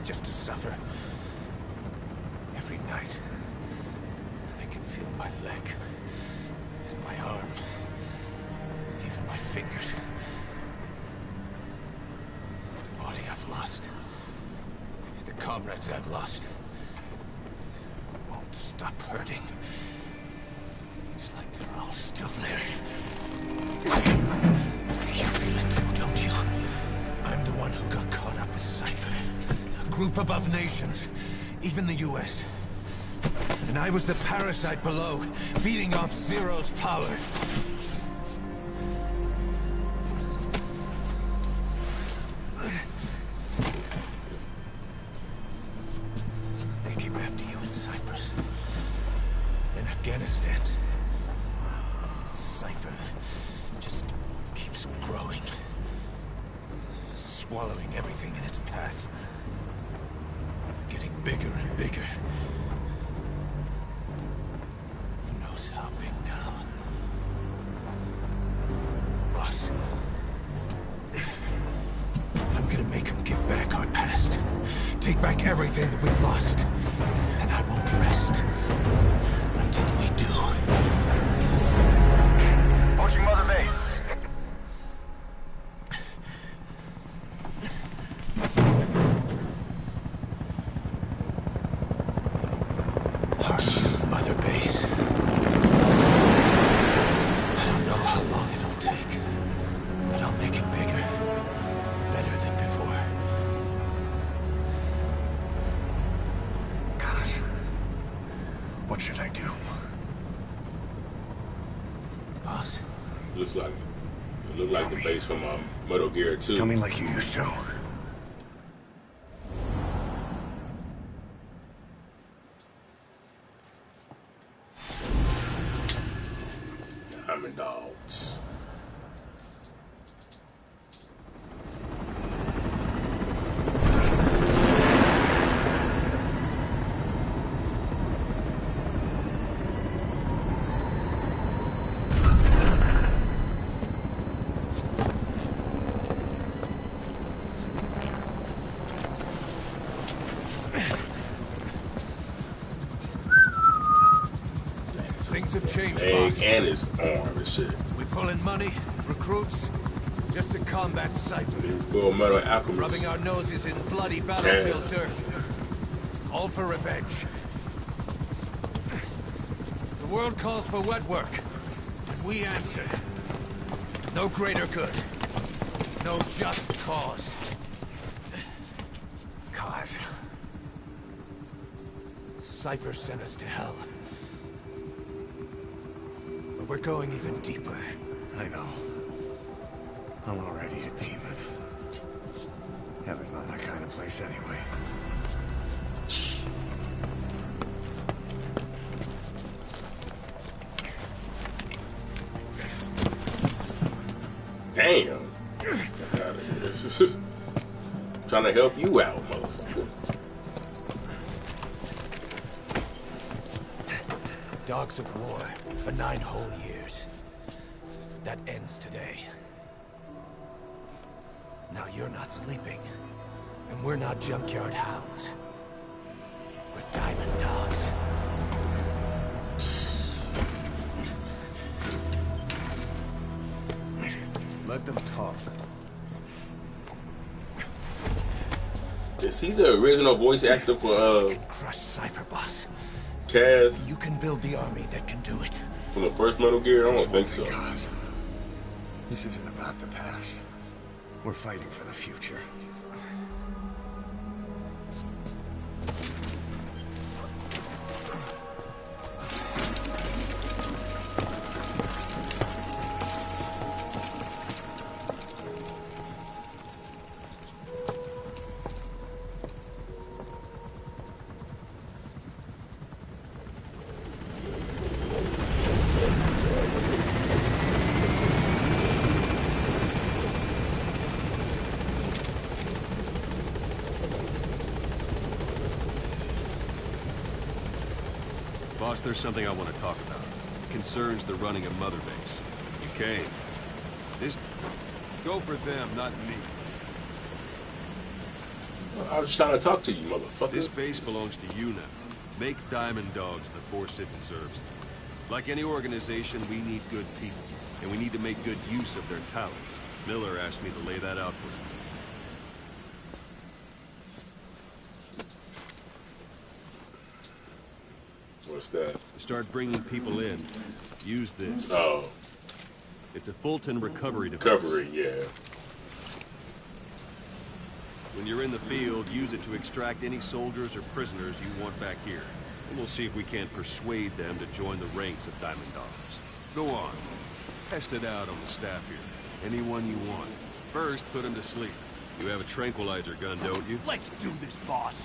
just to suffer. Every night, I can feel my leg, and my arm, even my fingers. The body I've lost, the comrades I've lost, won't stop hurting. It's like they're all still there. You feel it too, don't you? I'm the one who got caught up with Cypher. A group above nations, even the US. And I was the parasite below, feeding off Zero's power. They came after you in Cyprus. In Afghanistan. Cypher just keeps growing. Swallowing everything in its path. Getting bigger and bigger. Who knows how big now? Boss. I'm gonna make him give back our past. Take back everything that we've lost. And I won't rest until we do. Approaching Motherbase. Motherbase. I don't know how long it'll take, but I'll make it bigger, better than before. Gosh, what should I do? Boss? It looks like the base from Metal Gear 2. Tell me like you used to. Diamond dogs. Things have changed, Leg boss. and his arm and shit. We pull in money, recruits, just to combat Cypher. Full Metal Alchemist. Rubbing our noses in bloody battlefield dirt. All for revenge. The world calls for wet work, and we answer. No greater good. No just cause. Cause. Cypher sent us to hell. But we're going even deeper. I know. I'm already a demon. Heaven's not my kind of place anyway. Damn. Get out of here. Trying to help you out, motherfucker. Dogs of war for 9 whole years. That ends today. Now you're not sleeping, and we're not junkyard hounds. We're diamond dogs. Let them talk. Is he the original voice actor for Crush Cypher, boss. Kaz You can build the army that can do it. from the first Metal Gear? I don't think so. Because this isn't about the past. We're fighting for the future. Boss, there's something I want to talk about. It concerns the running of Motherbase. You came. This... Go for them, not me. I was just trying to talk to you, motherfucker. This base belongs to you now. Make Diamond Dogs the force it deserves. Like any organization, we need good people, and we need to make good use of their talents. Miller asked me to lay that out for you. What's that? Start bringing people in. Use this. Oh. It's a Fulton recovery device. Recovery, yeah. When you're in the field, use it to extract any soldiers or prisoners you want back here. And we'll see if we can't persuade them to join the ranks of Diamond Dogs. Go on. Test it out on the staff here. Anyone you want. First, put him to sleep. You have a tranquilizer gun, don't you? Let's do this, boss.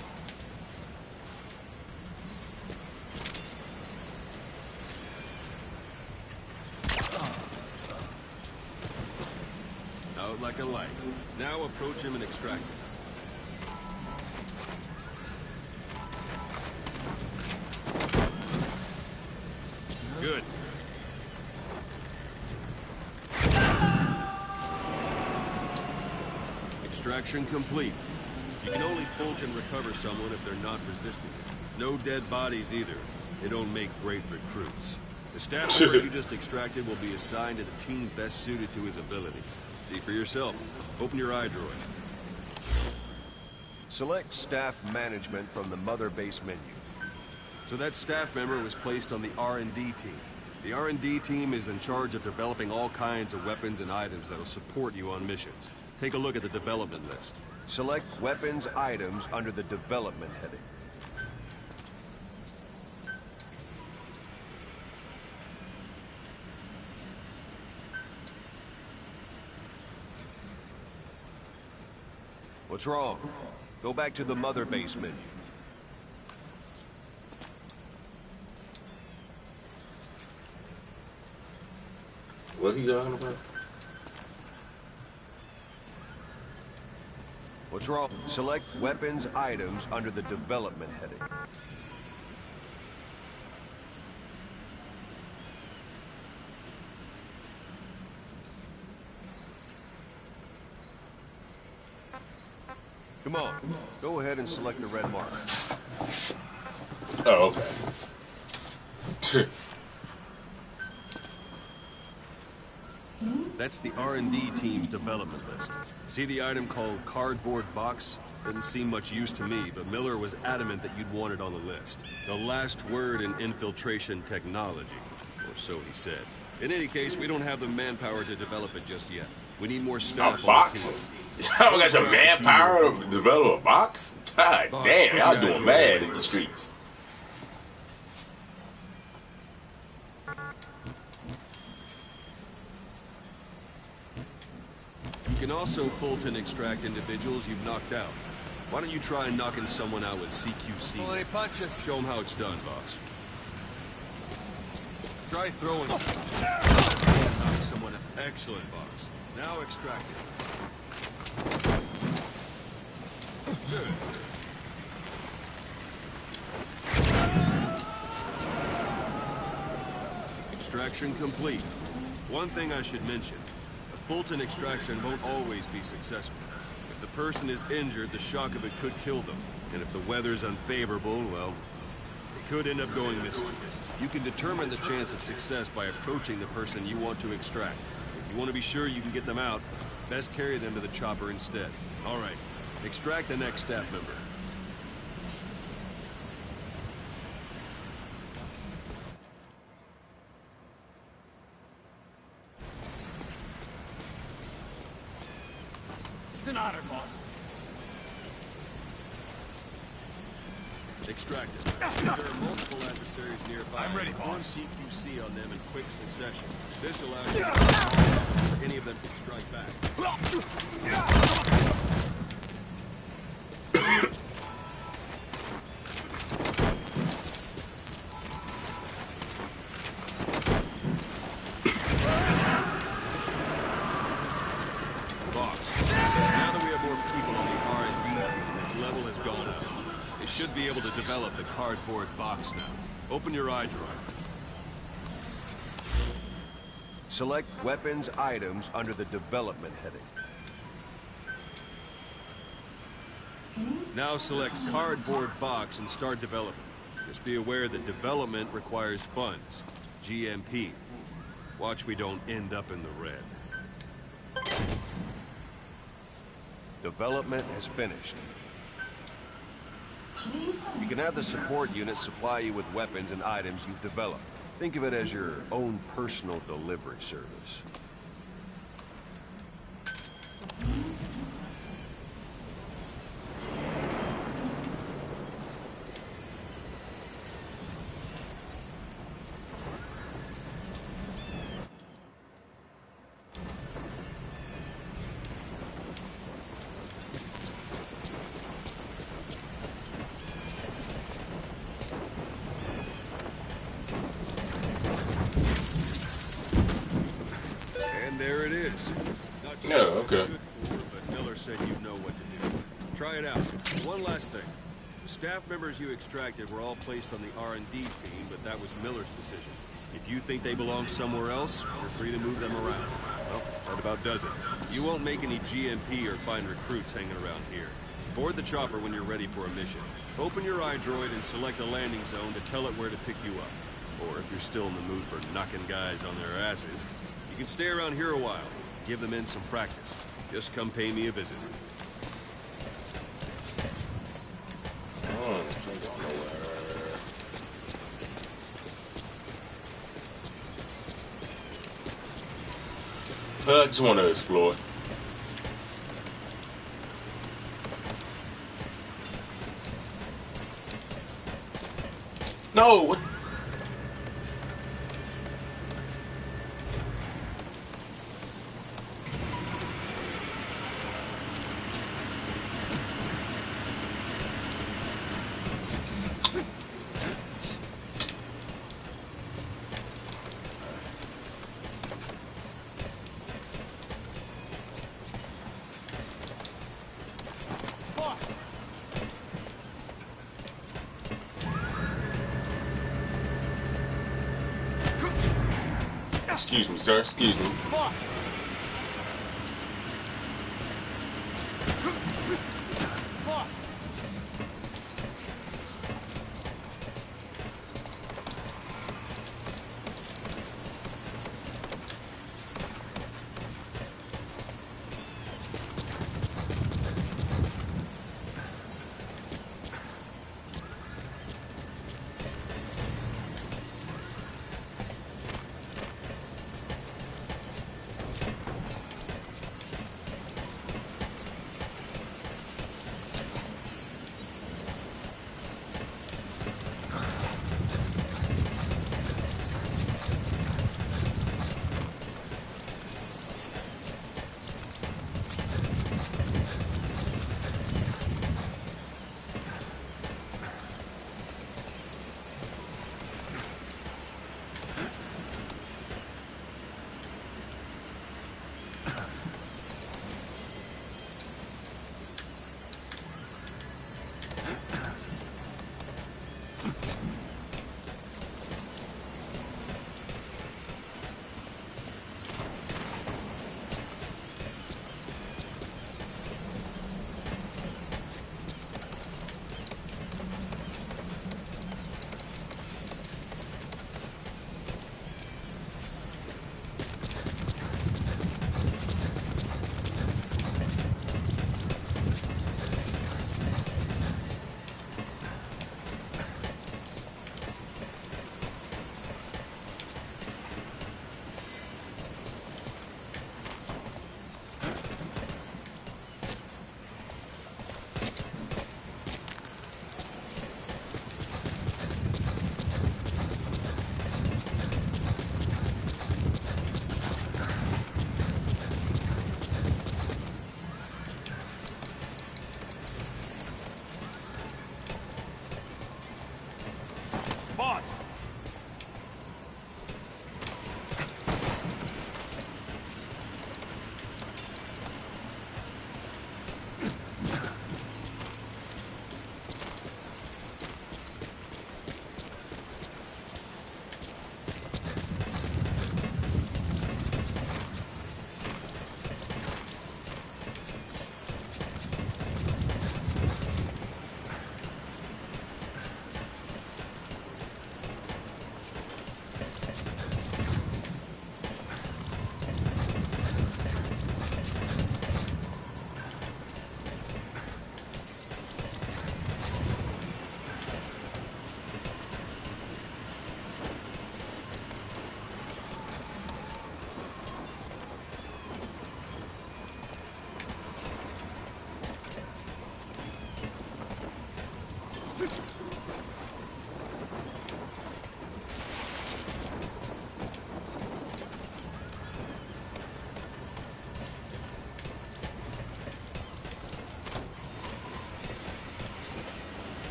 Out like a light. Now approach him and extract him. Good. Extraction complete. You can only Fulton recover someone if they're not resisting. No dead bodies either. They don't make great recruits. The staff member you just extracted will be assigned to the team best suited to his abilities. See for yourself. Open your iDroid. Select staff management from the Motherbase menu. So that staff member was placed on the R&D team. The R&D team is in charge of developing all kinds of weapons and items that'll support you on missions. Take a look at the development list. Select weapons items under the development heading. What's wrong? Go back to the Motherbase menu. What are you talking about? What's wrong? Select weapons items under the development heading. Come on, go ahead and select the red mark. Oh, okay. That's the R&D team's development list. See the item called cardboard box? Doesn't seem much use to me, but Miller was adamant that you'd want it on the list. The last word in infiltration technology, or so he said. In any case, we don't have the manpower to develop it just yet. We need more staff A box? on the team. Y'all got some manpower to develop a box? God Boss, damn, y'all put doing your bad iDroid in the streets. You can also Fulton extract individuals you've knocked out. Why don't you try knocking someone out with CQC? Pull any punches. Show them how it's done, boss. Try throwing. Knock someone out. Excellent, boss. Now extract it. Good. Extraction complete. One thing I should mention. A Fulton extraction won't always be successful. If the person is injured, the shock of it could kill them. And if the weather's unfavorable, well, it could end up going missing. You can determine the chance of success by approaching the person you want to extract. If you want to be sure you can get them out, best carry them to the chopper instead. All right, extract the next staff member. It's an honor, boss. Extract it. There are multiple adversaries nearby. I'm ready, Form boss. CQC on them in quick succession. This allows you to any of them can strike back. Boss, now that we have more people on the R&D team, its level has gone up. They should be able to develop the cardboard box now. Open your iDroid. Select weapons items under the development heading. Now select cardboard box and start development. Just be aware that development requires funds. GMP. Watch we don't end up in the red. Development has finished. You can have the support unit supply you with weapons and items you've developed. Think of it as your own personal delivery service. There it is. Not sure Oh, okay. what it's good for, but Miller said you know what to do. Try it out. One last thing. The staff members you extracted were all placed on the R&D team, but that was Miller's decision. If you think they belong somewhere else, you're free to move them around. Well, that about does it. You won't make any GMP or find recruits hanging around here. Board the chopper when you're ready for a mission. Open your iDroid and select a landing zone to tell it where to pick you up. Or if you're still in the mood for knocking guys on their asses, you can stay around here a while, give the men some practice. Just come pay me a visit. I just want to explore. No, what? Excuse me, sir. Excuse me.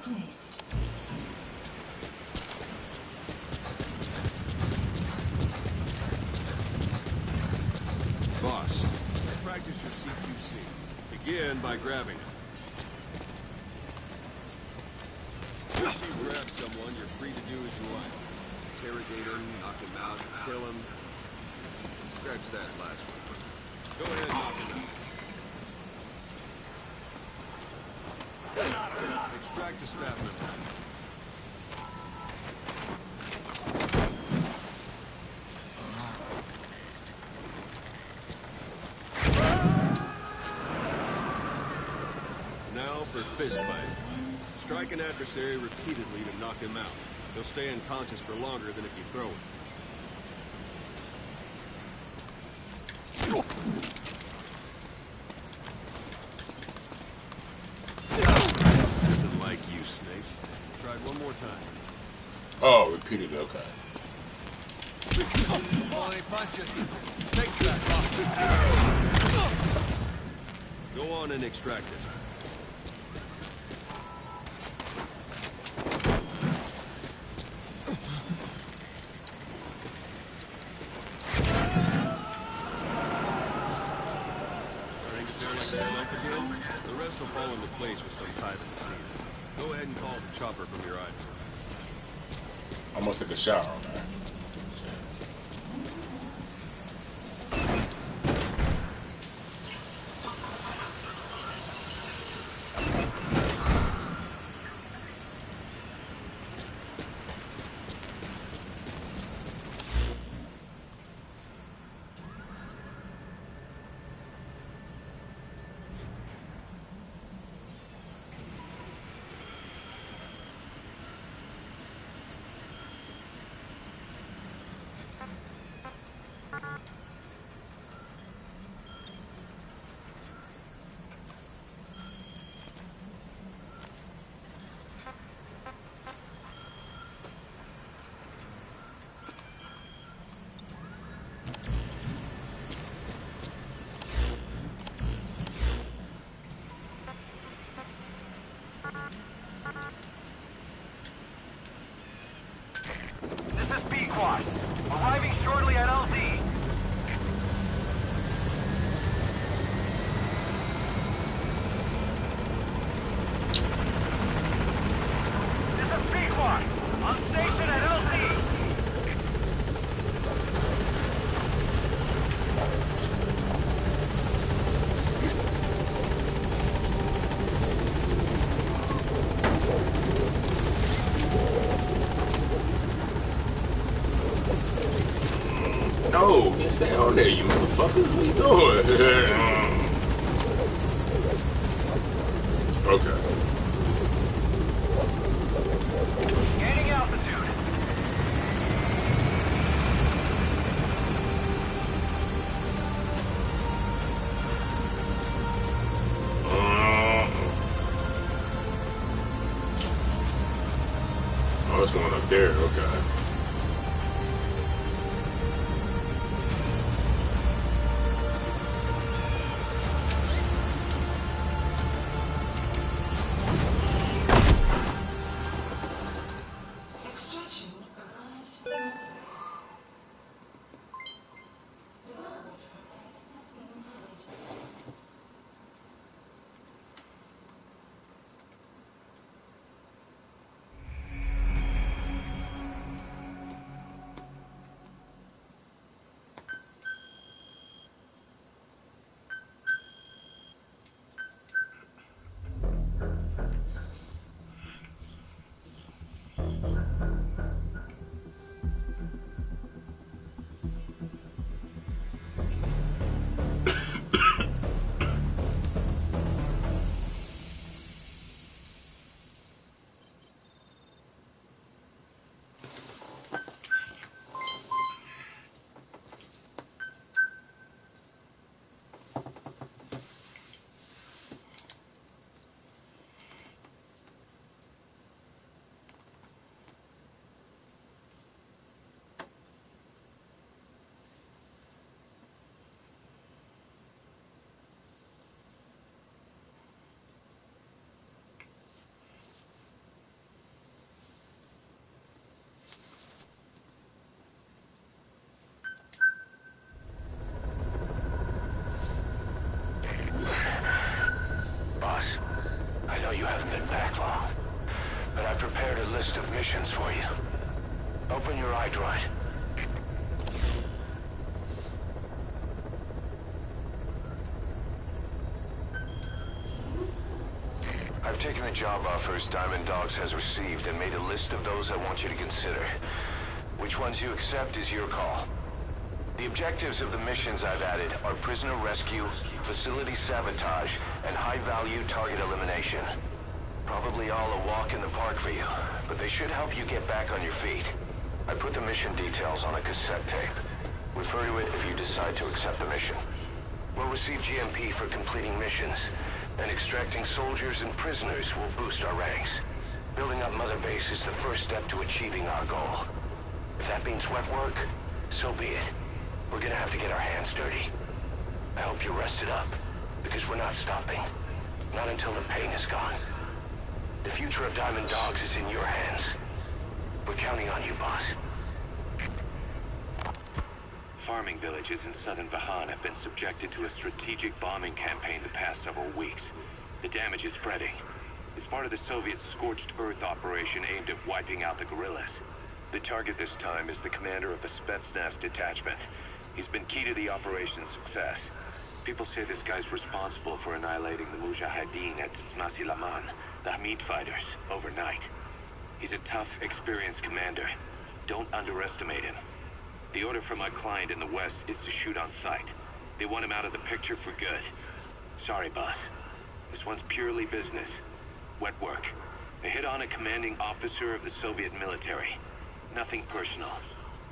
Boss, let's practice your CQC. Begin by grabbing it. Once you grab someone, you're free to do as you like. Interrogate him, knock him out, kill him. Scratch that last one. Go ahead, knock him out. Extract the staff member. Now for fist fight. Strike an adversary repeatedly to knock him out. He'll stay unconscious for longer than if you throw him. This isn't like you, Snake. Try it one more time. Oh, repeatedly, okay. Only punches. Take that, boss. Go on and extract it. Starting to feel like yourself again? The rest will fall into place with some time in the field. Go ahead and call the chopper from your eye. I'm gonna take a shower on that. This is B-Quad. Arriving shortly at LZ. This is B-Quad. On station at LZ. No, you stay on there, you motherfuckers. What you doing? Okay. Gaining altitude. Oh, there's one up there. Okay. missions for you. Open your iDroid. I've taken the job offers Diamond Dogs has received and made a list of those I want you to consider. Which ones you accept is your call. The objectives of the missions I've added are prisoner rescue, facility sabotage, and high-value target elimination. Probably all a walk in the park for you, but they should help you get back on your feet. I put the mission details on a cassette tape. Refer to it if you decide to accept the mission. We'll receive GMP for completing missions, and extracting soldiers and prisoners will boost our ranks. Building up Motherbase is the first step to achieving our goal. If that means wet work, so be it. We're gonna have to get our hands dirty. I hope you're rested up, because we're not stopping. Not until the pain is gone. The future of Diamond Dogs is in your hands. We're counting on you, boss. Farming villages in southern Vahan have been subjected to a strategic bombing campaign the past several weeks. The damage is spreading. It's part of the Soviet Scorched Earth operation aimed at wiping out the guerrillas. The target this time is the commander of the Spetsnaz detachment. He's been key to the operation's success. People say this guy's responsible for annihilating the Mujahideen at Smasilaman, the Hamid fighters, overnight. He's a tough, experienced commander. Don't underestimate him. The order from my client in the west is to shoot on sight. They want him out of the picture for good. Sorry, boss. This one's purely business. Wet work. They hit on a commanding officer of the Soviet military. Nothing personal.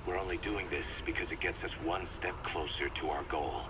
We're only doing this because it gets us one step closer to our goal.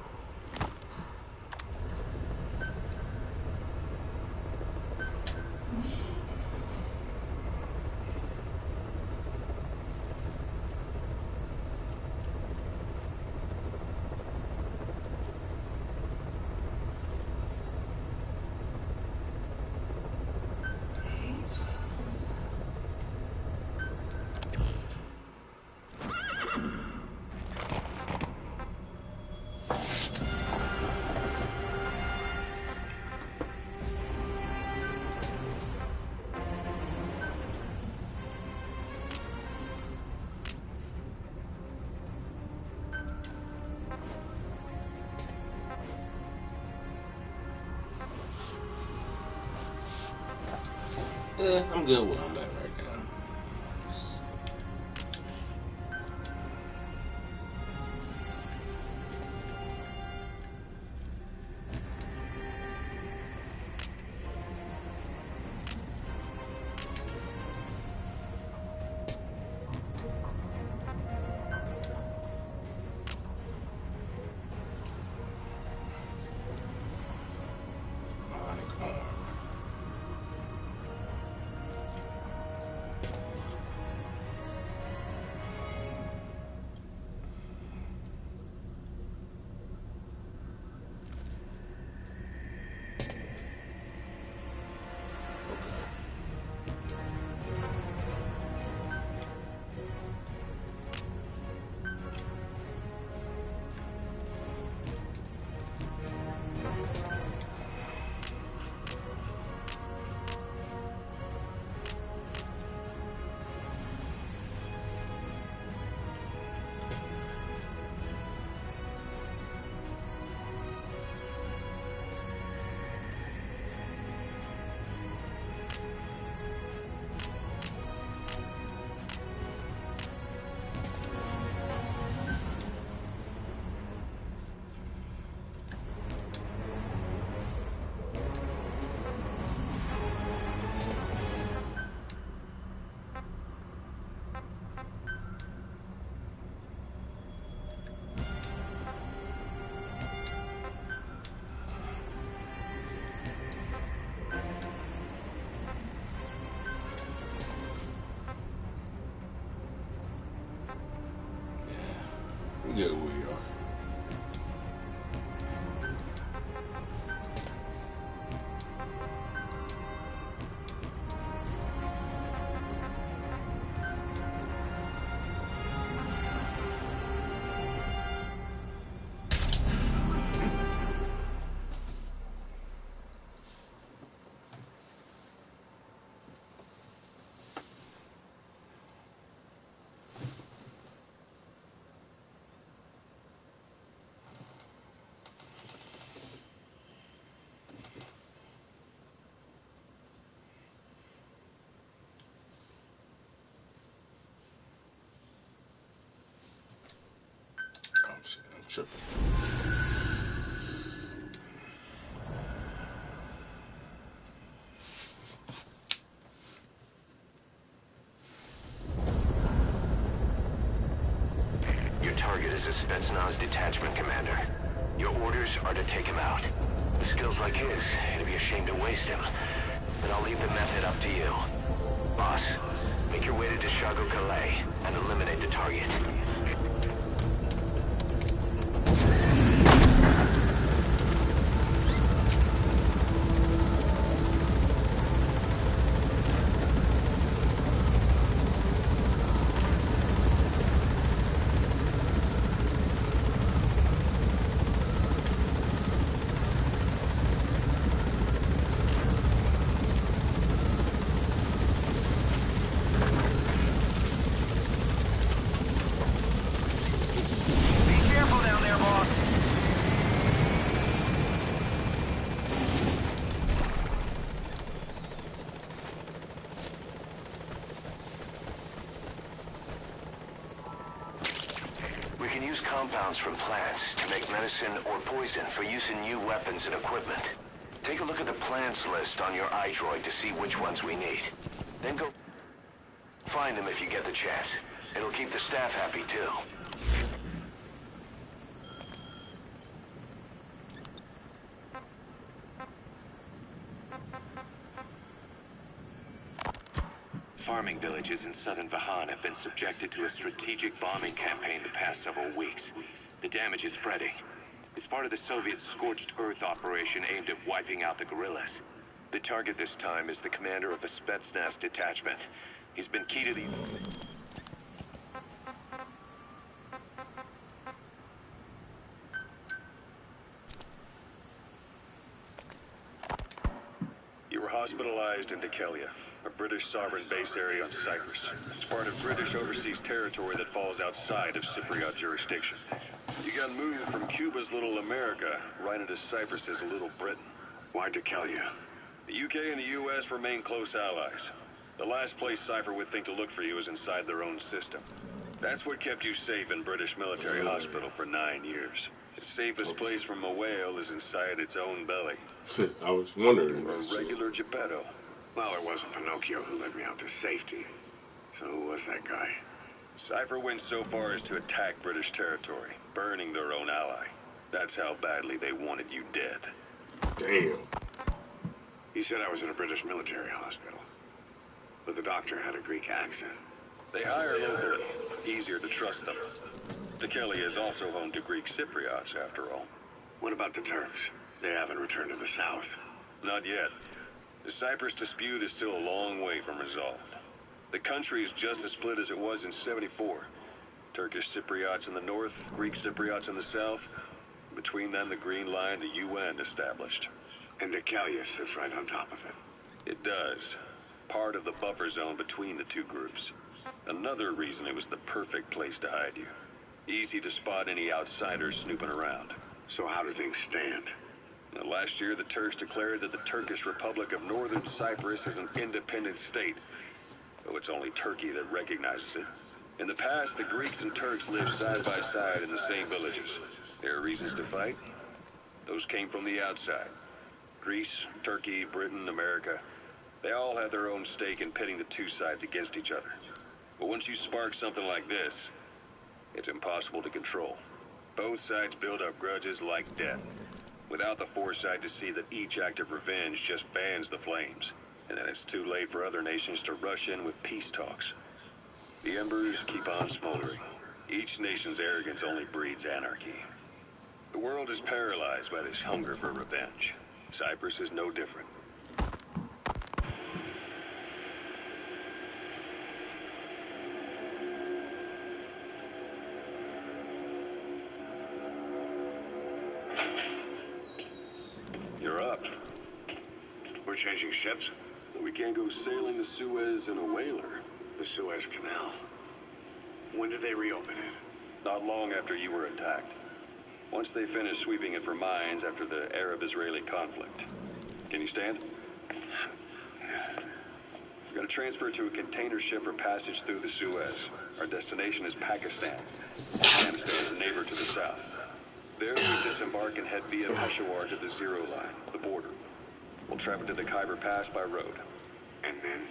I'm good where I'm at right now. Sure. Your target is a Spetsnaz detachment commander. Your orders are to take him out. With skills like his, it'd be a shame to waste him. But I'll leave the method up to you. Boss, make your way to Deshago Calais and eliminate the target. Compounds from plants to make medicine or poison for use in new weapons and equipment. Take a look at the plants list on your iDroid to see which ones we need. Then go find them if you get the chance. It'll keep the staff happy too. Farming villages in southern Vahan have been subjected to a strategic bombing campaign the past several weeks. The damage is spreading. It's part of the Soviet scorched earth operation aimed at wiping out the guerrillas. The target this time is the commander of the Spetsnaz detachment. He's been key to the... You were hospitalized in Dekelia, a British sovereign base area on Cyprus. It's part of British overseas territory that falls outside of Cypriot jurisdiction. You got moved from Cuba's Little America right into Cyprus's Little Britain. Why Dekelia? The UK and the US remain close allies. The last place Cypher would think to look for you is inside their own system. That's what kept you safe in British military hospital for 9 years. The safest place from a whale is inside its own belly. I was wondering A about shit. regular Geppetto. Well, it wasn't Pinocchio who led me out to safety. So who was that guy? Cypher went so far as to attack British territory, burning their own ally. That's how badly they wanted you dead. Damn. He said I was in a British military hospital. But the doctor had a Greek accent. They hire locally. Easier to trust them. Dekelia is also home to Greek Cypriots, after all. What about the Turks? They haven't returned to the south. Not yet. The Cyprus dispute is still a long way from resolved. The country is just as split as it was in '74. Turkish Cypriots in the north, Greek Cypriots in the south. Between them, the Green Line, the UN established. And Dekelia sits right on top of it. It does. Part of the buffer zone between the two groups. Another reason it was the perfect place to hide you. Easy to spot any outsiders snooping around. So how do things stand? Now, last year, the Turks declared that the Turkish Republic of Northern Cyprus is an independent state, though it's only Turkey that recognizes it. In the past, the Greeks and Turks lived side by side in the same villages. There are reasons to fight. Those came from the outside. Greece, Turkey, Britain, America, they all had their own stake in pitting the two sides against each other. But once you spark something like this, it's impossible to control. Both sides build up grudges like death, without the foresight to see that each act of revenge just fans the flames. And then it's too late for other nations to rush in with peace talks. The embers keep on smoldering. Each nation's arrogance only breeds anarchy. The world is paralyzed by this hunger for revenge. Cyprus is no different. You're up. We're changing ships. We can't go sailing the Suez in a whaler. The Suez Canal. When did they reopen it? Not long after you were attacked. Once they finished sweeping it for mines after the Arab-Israeli conflict. Can you stand? We're going to transfer to a container ship for passage through the Suez. Our destination is Pakistan. Afghanistan is a neighbor to the south. There we disembark and head via Peshawar to the Zero Line, the border. We'll travel to the Khyber Pass by road. And then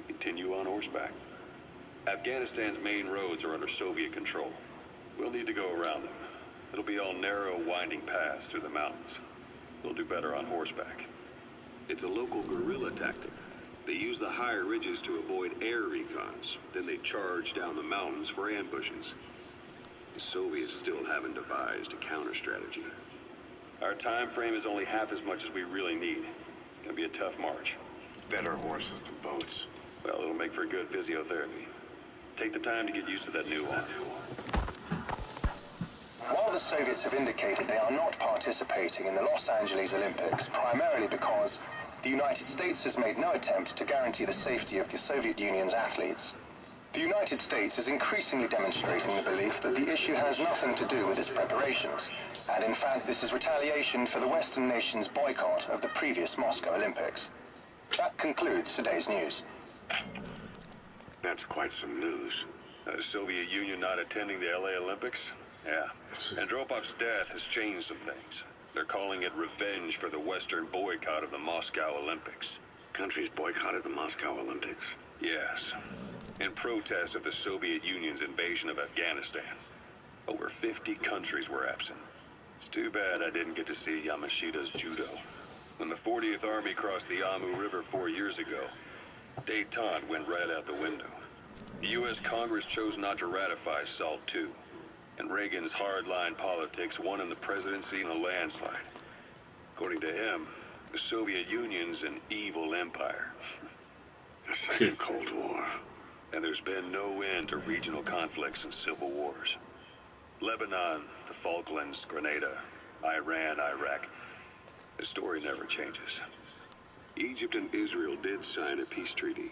continue on horseback. Afghanistan's main roads are under Soviet control. We'll need to go around them. It'll be all narrow, winding paths through the mountains. We'll do better on horseback. It's a local guerrilla tactic. They use the higher ridges to avoid air recons. Then they charge down the mountains for ambushes. The Soviets still haven't devised a counter-strategy. Our time frame is only half as much as we really need. It'll be a tough march. Better horses than boats. Well, it'll make for good physiotherapy. Take the time to get used to that new one. While the Soviets have indicated they are not participating in the Los Angeles Olympics, primarily because the United States has made no attempt to guarantee the safety of the Soviet Union's athletes, the United States is increasingly demonstrating the belief that the issue has nothing to do with its preparations, and in fact this is retaliation for the Western nations' boycott of the previous Moscow Olympics. That concludes today's news. That's quite some news. The Soviet Union not attending the LA Olympics? Yeah. Andropov's death has changed some things. They're calling it revenge for the Western boycott of the Moscow Olympics. Countries boycotted the Moscow Olympics. Yes. In protest of the Soviet Union's invasion of Afghanistan. Over 50 countries were absent. It's too bad I didn't get to see Yamashita's judo. When the 40th Army crossed the Amu River 4 years ago, détente went right out the window. The U.S. Congress chose not to ratify SALT II, and Reagan's hardline politics won him the presidency in a landslide. According to him, the Soviet Union's an evil empire. A second Cold War. And there's been no end to regional conflicts and civil wars. Lebanon, the Falklands, Grenada, Iran, Iraq. The story never changes. Egypt and Israel did sign a peace treaty.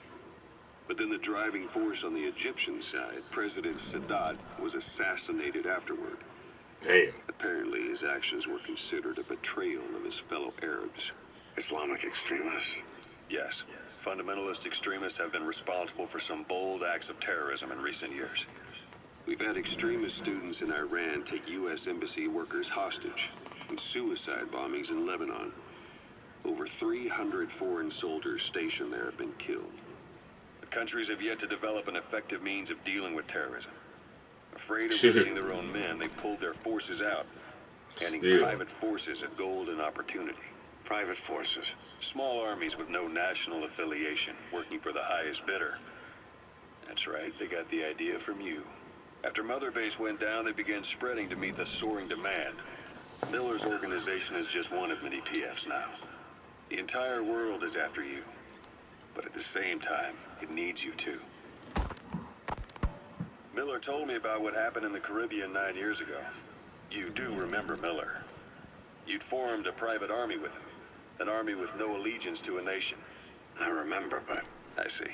But then the driving force on the Egyptian side, President Sadat, was assassinated afterward. Damn. Apparently his actions were considered a betrayal of his fellow Arabs. Islamic extremists? Yes. Fundamentalist extremists have been responsible for some bold acts of terrorism in recent years. We've had extremist students in Iran take U.S. embassy workers hostage, and suicide bombings in Lebanon. Over 300 foreign soldiers stationed there have been killed. The countries have yet to develop an effective means of dealing with terrorism. Afraid of losing their own men, they pulled their forces out, handing private forces a golden opportunity. Private forces. Small armies with no national affiliation, working for the highest bidder. That's right, they got the idea from you. After Motherbase went down, they began spreading to meet the soaring demand. Miller's organization is just one of many PFs now. The entire world is after you. But at the same time, it needs you too. Miller told me about what happened in the Caribbean 9 years ago. You do remember Miller. You'd formed a private army with him. An army with no allegiance to a nation. I remember, but... I see.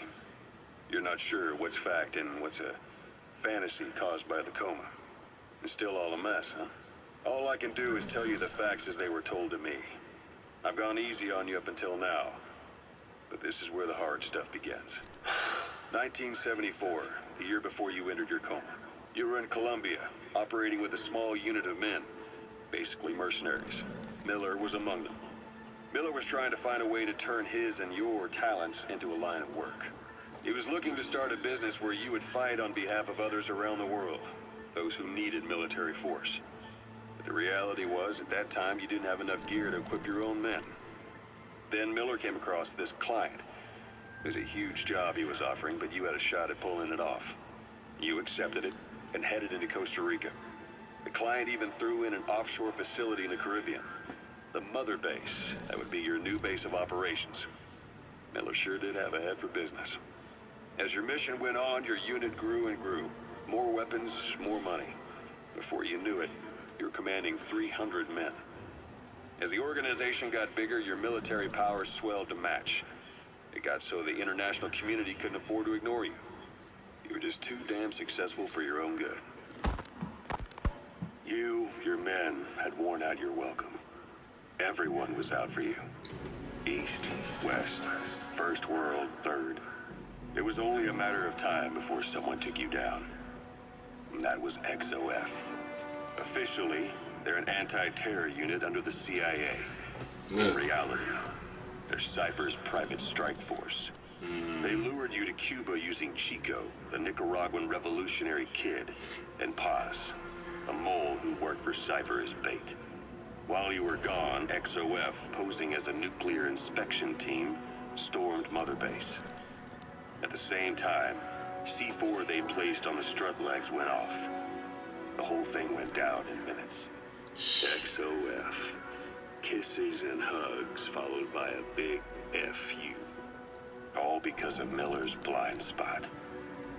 You're not sure what's fact and what's a fantasy caused by the coma. It's still all a mess, huh? All I can do is tell you the facts as they were told to me. I've gone easy on you up until now. But this is where the hard stuff begins. 1974, the year before you entered your coma. You were in Colombia, operating with a small unit of men. Basically mercenaries. Miller was among them. Miller was trying to find a way to turn his and your talents into a line of work. He was looking to start a business where you would fight on behalf of others around the world, those who needed military force. But the reality was, at that time, you didn't have enough gear to equip your own men. Then Miller came across this client. It was a huge job he was offering, but you had a shot at pulling it off. You accepted it and headed into Costa Rica. The client even threw in an offshore facility in the Caribbean. The Motherbase, that would be your new base of operations. Miller sure did have a head for business. As your mission went on, your unit grew and grew. More weapons, more money. Before you knew it, you were commanding 300 men. As the organization got bigger, your military powers swelled to match. It got so the international community couldn't afford to ignore you. You were just too damn successful for your own good. You, your men, had worn out your welcome. Everyone was out for you. East, West, First World, Third. It was only a matter of time before someone took you down. And that was XOF. Officially, They're an anti-terror unit under the CIA. In reality, they're Cypher's private strike force. They lured you to Cuba using Chico, the Nicaraguan revolutionary kid, and Paz, a mole who worked for Cypher as bait. While you were gone, XOF, posing as a nuclear inspection team, stormed Motherbase. At the same time, C4 they placed on the strut legs went off. The whole thing went down in minutes. XOF. Kisses and hugs, followed by a big F-U. All because of Miller's blind spot.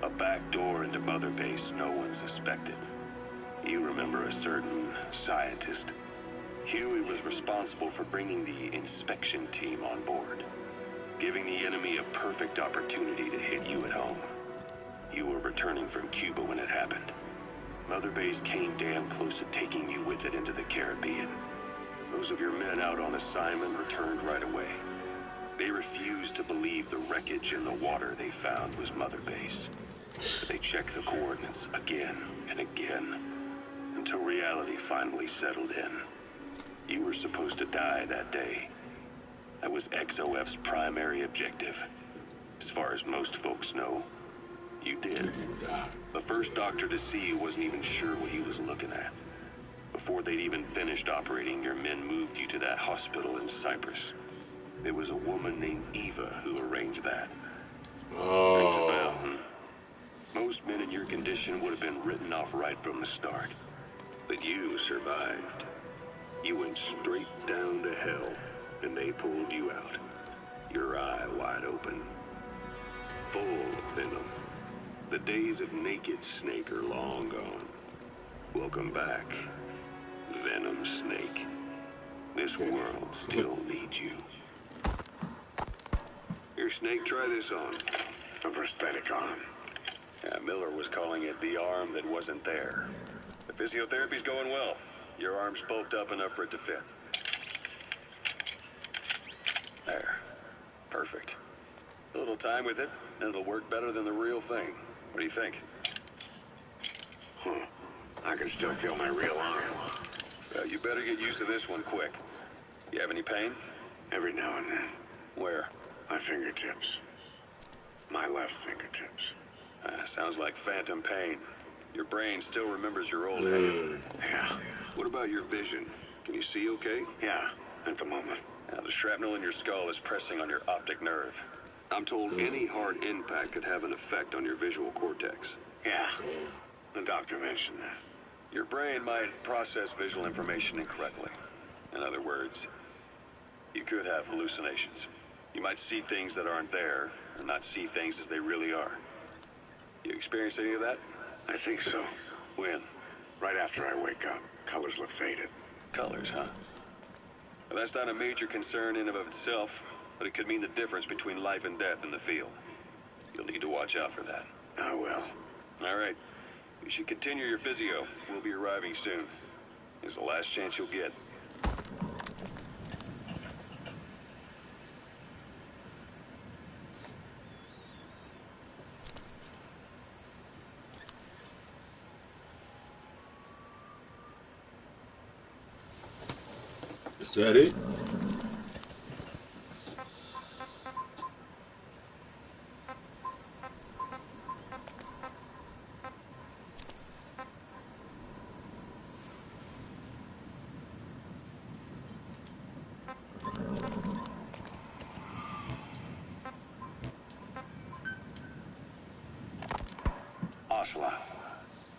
A back door into Motherbase no one suspected. You remember a certain scientist. Huey was responsible for bringing the inspection team on board, giving the enemy a perfect opportunity to hit you at home. You were returning from Cuba when it happened. Motherbase came damn close to taking you with it into the Caribbean. Those of your men out on assignment returned right away. They refused to believe the wreckage in the water they found was Motherbase. But they checked the coordinates again and again, until reality finally settled in. You were supposed to die that day. That was XOF's primary objective. As far as most folks know, you did. The first doctor to see you wasn't even sure what he was looking at. Before they'd even finished operating, your men moved you to that hospital in Cyprus. There was a woman named Eva who arranged that. Rings a bell, hmm? Most men in your condition would have been written off right from the start. But you survived. You went straight down to hell, and they pulled you out. Your eye wide open. Full of venom. The days of naked Snake are long gone. Welcome back, Venom Snake. This world still needs you. Here, Snake, try this on. A prosthetic arm. Yeah, Miller was calling it the arm that wasn't there. The physiotherapy's going well. Your arm's bulked up enough for it to fit. There. Perfect. A little time with it, and it'll work better than the real thing. What do you think? I can still feel my real arm. Well, you better get used to this one quick. You have any pain? Every now and then. Where? My fingertips. My left fingertips. Sounds like phantom pain. Your brain still remembers your old head. Yeah. What about your vision? Can you see okay? Yeah, at the moment. Now, the shrapnel in your skull is pressing on your optic nerve. I'm told any hard impact could have an effect on your visual cortex. Yeah, the doctor mentioned that. Your brain might process visual information incorrectly. In other words, you could have hallucinations. You might see things that aren't there, and not see things as they really are. You experience any of that? I think so. When? Right after I wake up. Colors look faded. Colors, huh? Well, that's not a major concern in and of itself, but it could mean the difference between life and death in the field. You'll need to watch out for that. I will. All right. You should continue your physio. We'll be arriving soon. It's the last chance you'll get. Is that it? Ocelot.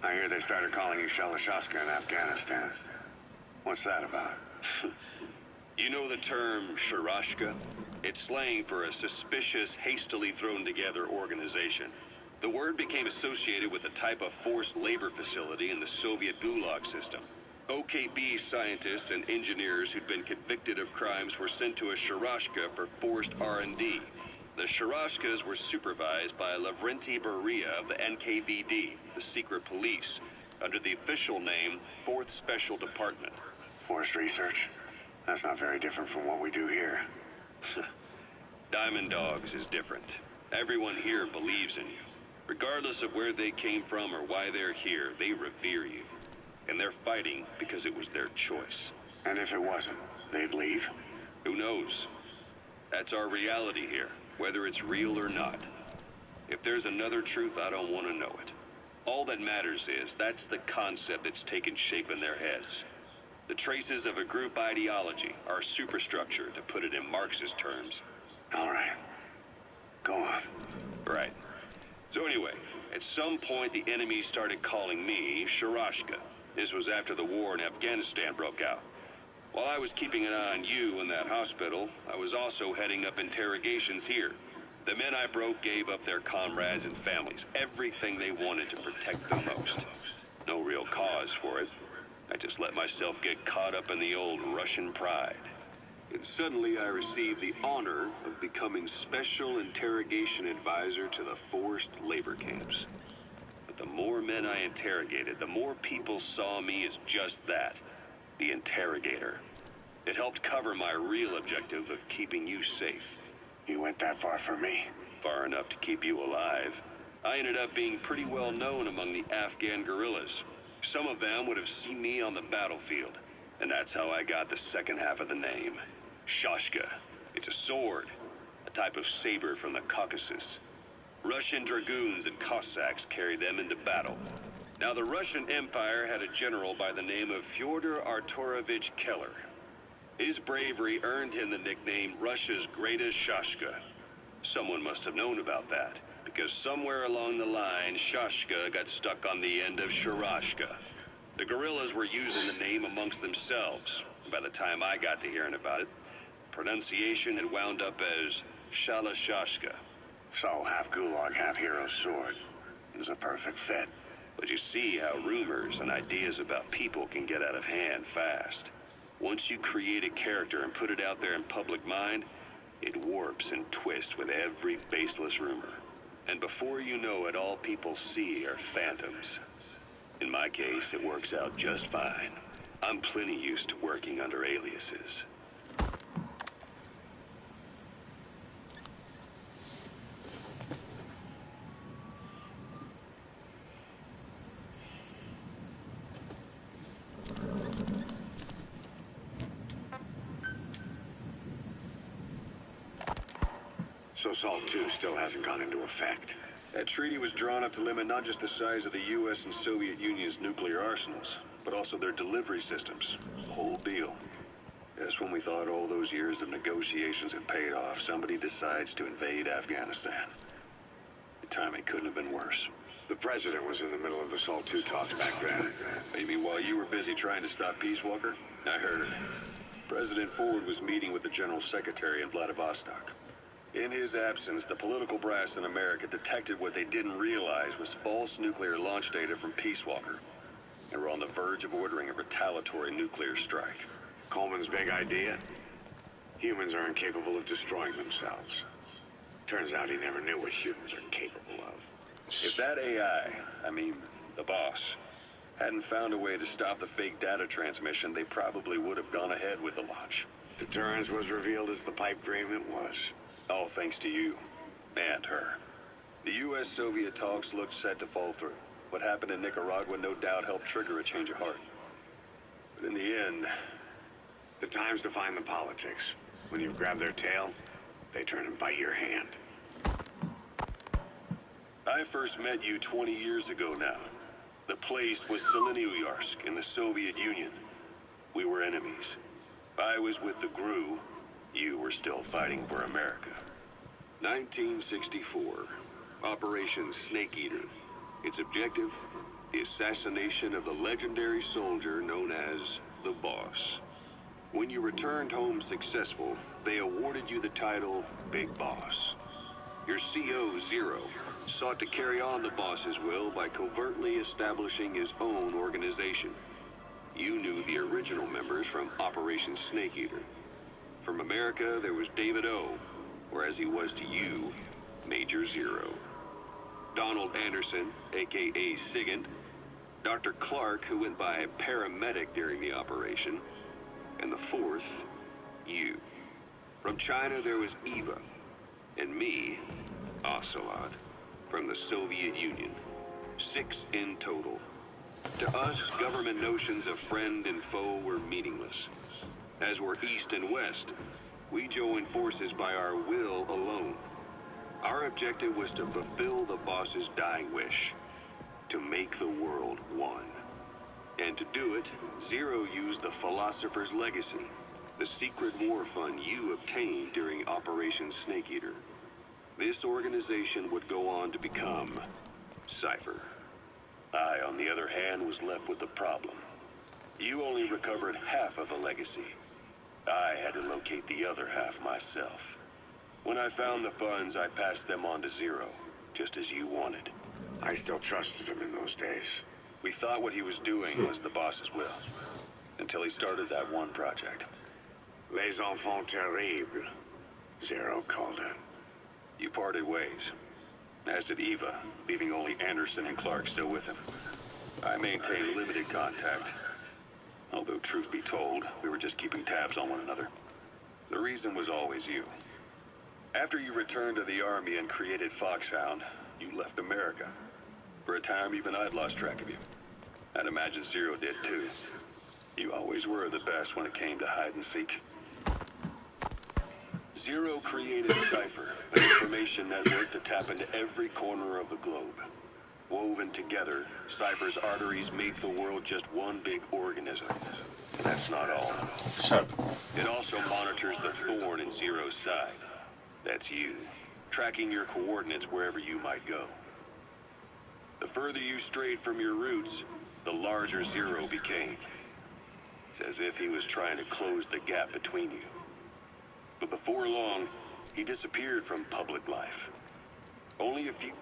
I hear they started calling you Shalashaska in Afghanistan. What's that about? You know the term Sharashka? It's slang for a suspicious, hastily thrown together organization. The word became associated with a type of forced labor facility in the Soviet Gulag system. OKB scientists and engineers who'd been convicted of crimes were sent to a Sharashka for forced R&D. The Sharashkas were supervised by Lavrenti Beria of the NKVD, the secret police, under the official name 4th Special Department. Forced research? That's not very different from what we do here. Diamond Dogs is different. Everyone here believes in you. Regardless of where they came from or why they're here, they revere you. And they're fighting because it was their choice. And if it wasn't, they'd leave? Who knows? That's our reality here, whether it's real or not. If there's another truth, I don't want to know it. All that matters is that's the concept that's taken shape in their heads. The traces of a group ideology, our superstructure, to put it in Marxist terms. All right. Go on. Right. So anyway, at some point the enemy started calling me Sharashka. This was after the war in Afghanistan broke out. While I was keeping an eye on you in that hospital, I was also heading up interrogations here. The men I broke gave up their comrades and families, everything they wanted to protect them most. No real cause for it. I just let myself get caught up in the old Russian pride. And suddenly I received the honor of becoming Special Interrogation Advisor to the forced labor camps. But the more men I interrogated, the more people saw me as just that, the interrogator. It helped cover my real objective of keeping you safe. You went that far for me? Far enough to keep you alive. I ended up being pretty well known among the Afghan guerrillas. Some of them would have seen me on the battlefield. And that's how I got the second half of the name. Shashka. It's a sword. A type of saber from the Caucasus. Russian dragoons and Cossacks carried them into battle. Now the Russian Empire had a general by the name of Fyodor Arturovich Keller. His bravery earned him the nickname Russia's greatest Shashka. Someone must have known about that, because somewhere along the line, Shashka got stuck on the end of Sharashka. The guerrillas were using the name amongst themselves. By the time I got to hearing about it, pronunciation had wound up as Shalashashka. So, half gulag, half hero sword. It was a perfect fit. But you see how rumors and ideas about people can get out of hand fast. Once you create a character and put it out there in public mind, it warps and twists with every baseless rumor. And before you know it, all people see are phantoms. In my case, it works out just fine. I'm plenty used to working under aliases. So SALT II still hasn't gone into effect. That treaty was drawn up to limit not just the size of the U.S. and Soviet Union's nuclear arsenals, but also their delivery systems. The whole deal. Just when we thought all those years of negotiations had paid off, somebody decides to invade Afghanistan. The timing couldn't have been worse. The president was in the middle of the SALT II talks back then. Maybe while you were busy trying to stop Peace Walker? I heard. President Ford was meeting with the General Secretary in Vladivostok. In his absence, the political brass in America detected what they didn't realize was false nuclear launch data from Peace Walker. They were on the verge of ordering a retaliatory nuclear strike. Coleman's big idea? Humans are incapable of destroying themselves. Turns out he never knew what humans are capable of. If that AI, the boss, hadn't found a way to stop the fake data transmission, they probably would have gone ahead with the launch. Deterrence was revealed as the pipe dream it was. All thanks to you. And her. The U.S.-Soviet talks looked set to fall through. What happened in Nicaragua no doubt helped trigger a change of heart. But in the end... The time's define the politics. When you've grabbed their tail, they turn and bite your hand. I first met you 20 years ago now. The place was Selenouyarsk in the Soviet Union. We were enemies. I was with the GRU. You were still fighting for America. 1964. Operation Snake Eater. Its objective? The assassination of the legendary soldier known as the Boss. When you returned home successful, they awarded you the title Big Boss. Your CO, Zero, sought to carry on the boss's will by covertly establishing his own organization. You knew the original members from Operation Snake Eater. From America, there was David O, or as he was to you, Major Zero. Donald Anderson, a.k.a. Sigint. Dr. Clark, who went by paramedic during the operation. And the fourth, you. From China, there was Eva. And me, Ocelot, from the Soviet Union. 6 in total. To us, government notions of friend and foe were meaningless. As were East and West, we joined forces by our will alone. Our objective was to fulfill the boss's dying wish, to make the world one. And to do it, Zero used the Philosopher's Legacy, the secret war fund you obtained during Operation Snake Eater. This organization would go on to become Cypher. I, on the other hand, was left with the problem. You only recovered half of the legacy. I had to locate the other half myself. When I found the funds, I passed them on to Zero, just as you wanted. I still trusted him in those days. We thought what he was doing was the boss's will, until he started that one project. Les enfants terribles, Zero called it. You parted ways, as did Eva, leaving only Anderson and Clark still with him. I maintained limited contact, although truth be told, we were just keeping tabs on one another. The reason was always you. After you returned to the Army and created Foxhound, you left America. For a time, even I'd lost track of you. I'd imagine Zero did too. You always were the best when it came to hide and seek. Zero created Cypher, an information network to tap into every corner of the globe. Woven together, Cypher's arteries make the world just one big organism. And that's not all. Shut up. It also monitors the thorn in Zero's side. That's you, tracking your coordinates wherever you might go. The further you strayed from your roots, the larger Zero became. It's as if he was trying to close the gap between you. But before long, he disappeared from public life. Only a few...